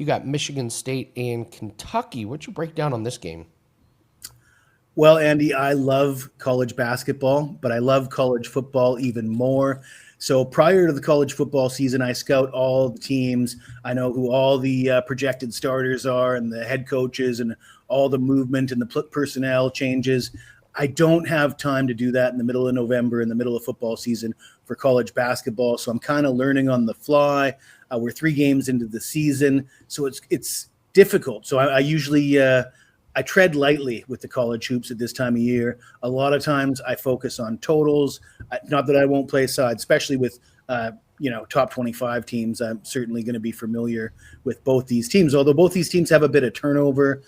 You got Michigan State and Kentucky. What'd you break down on this game? Well, Andy, I love college basketball, but I love college football even more. So prior to the college football season, I scout all the teams. I know who all the projected starters are and the head coaches and all the movement and the personnel changes. I don't have time to do that in the middle of November, in the middle of football season for college basketball. So I'm kind of learning on the fly. We're 3 games into the season, so it's difficult. So I usually I tread lightly with the college hoops at this time of year. A lot of times I focus on totals. Not that I won't play sides, especially with top 25 teams. I'm certainly going to be familiar with both these teams, although both these teams have a bit of turnover.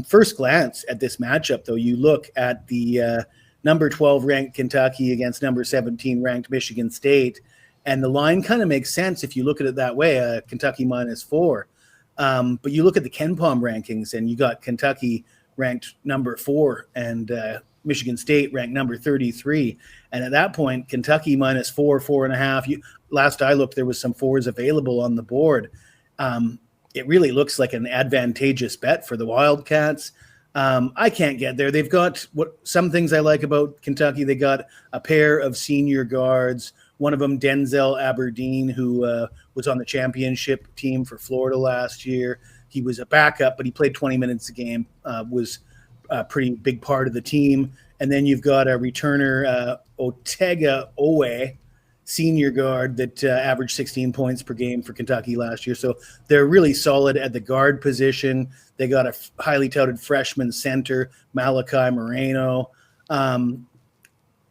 First glance at this matchup, though, you look at the number 12 ranked Kentucky against number 17 ranked Michigan State, and the line kind of makes sense if you look at it that way, Kentucky -4. But you look at the KenPom rankings, and you got Kentucky ranked number 4 and Michigan State ranked number 33. And at that point, Kentucky -4, 4.5. Last I looked, there was some 4s available on the board. It really looks like an advantageous bet for the Wildcats. I can't get there. They've got some things I like about Kentucky. They got a pair of senior guards. One of them, Denzel Aberdeen, who was on the championship team for Florida last year. He was a backup, but he played 20 minutes a game, was a pretty big part of the team. And then you've got a returner, Otega Owe, senior guard that averaged 16 points per game for Kentucky last year. So they're really solid at the guard position. They got a highly touted freshman center, Malachi Moreno.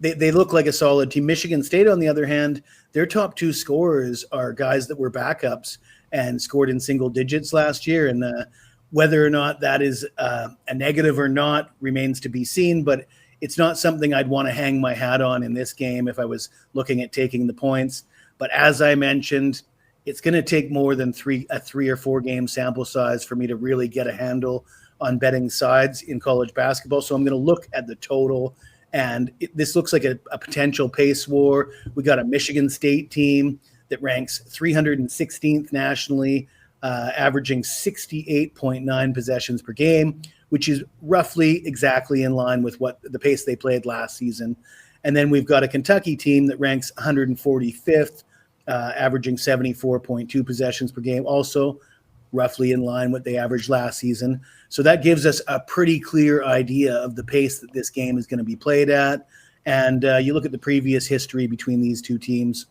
They look like a solid team. Michigan State, on the other hand, their top 2 scorers are guys that were backups and scored in single digits last year. And whether or not that is a negative or not remains to be seen, but it's not something I'd want to hang my hat on in this game if I was looking at taking the points. But as I mentioned, it's going to take more than a 3 or 4 game sample size for me to really get a handle on betting sides in college basketball. So I'm going to look at the total. And this looks like a potential pace war. We got a Michigan State team that ranks 316th nationally, averaging 68.9 possessions per game, which is roughly exactly in line with what the pace they played last season. And then we've got a Kentucky team that ranks 145th, averaging 74.2 possessions per game, also roughly in line what they averaged last season. So that gives us a pretty clear idea of the pace that this game is going to be played at. And you look at the previous history between these two teams.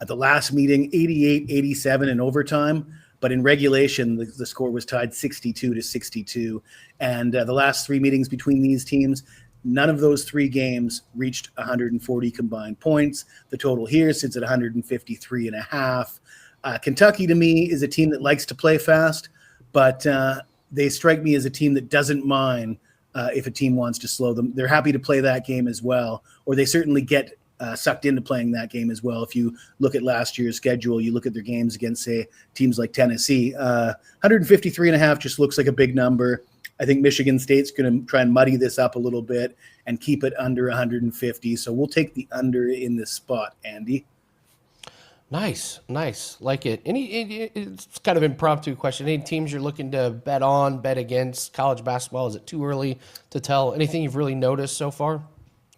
At the last meeting, 88-87 in overtime, but in regulation, the score was tied 62-62. And the last 3 meetings between these teams, none of those 3 games reached 140 combined points. The total here sits at 153.5. Kentucky, to me, is a team that likes to play fast, but they strike me as a team that doesn't mind if a team wants to slow them. They're happy to play that game as well, or they certainly get sucked into playing that game as well. If you look at last year's schedule, you look at their games against, say, teams like Tennessee, 153.5 just looks like a big number. I think Michigan State's going to try and muddy this up a little bit and keep it under 150. So we'll take the under in this spot, Andy. Nice. Like it. It's kind of impromptu question. Any teams you're looking to bet on, bet against college basketball? Is it too early to tell? Anything you've really noticed so far?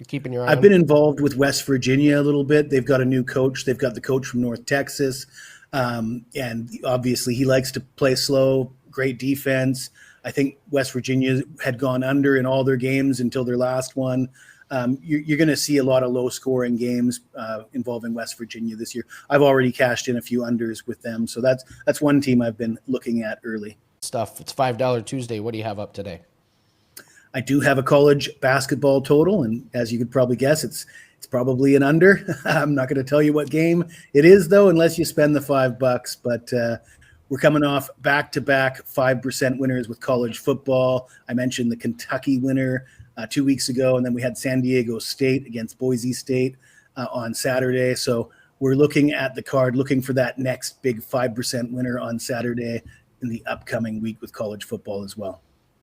You're keeping your eye on? I've been involved with West Virginia a little bit. They've got a new coach. They've got the coach from North Texas. And obviously he likes to play slow, great defense. I think West Virginia had gone under in all their games until their last one. You're going to see a lot of low-scoring games involving West Virginia this year. I've already cashed in a few unders with them, so that's one team I've been looking at early. Stuff. It's $5 Tuesday. What do you have up today? I do have a college basketball total, and as you could probably guess, it's probably an under. I'm not going to tell you what game it is, though, unless you spend the $5. But we're coming off back-to-back 5% winners with college football. I mentioned the Kentucky winner 2 weeks ago, and then we had San Diego State against Boise State on Saturday. So we're looking at the card, looking for that next big 5% winner on Saturday in the upcoming week with college football as well.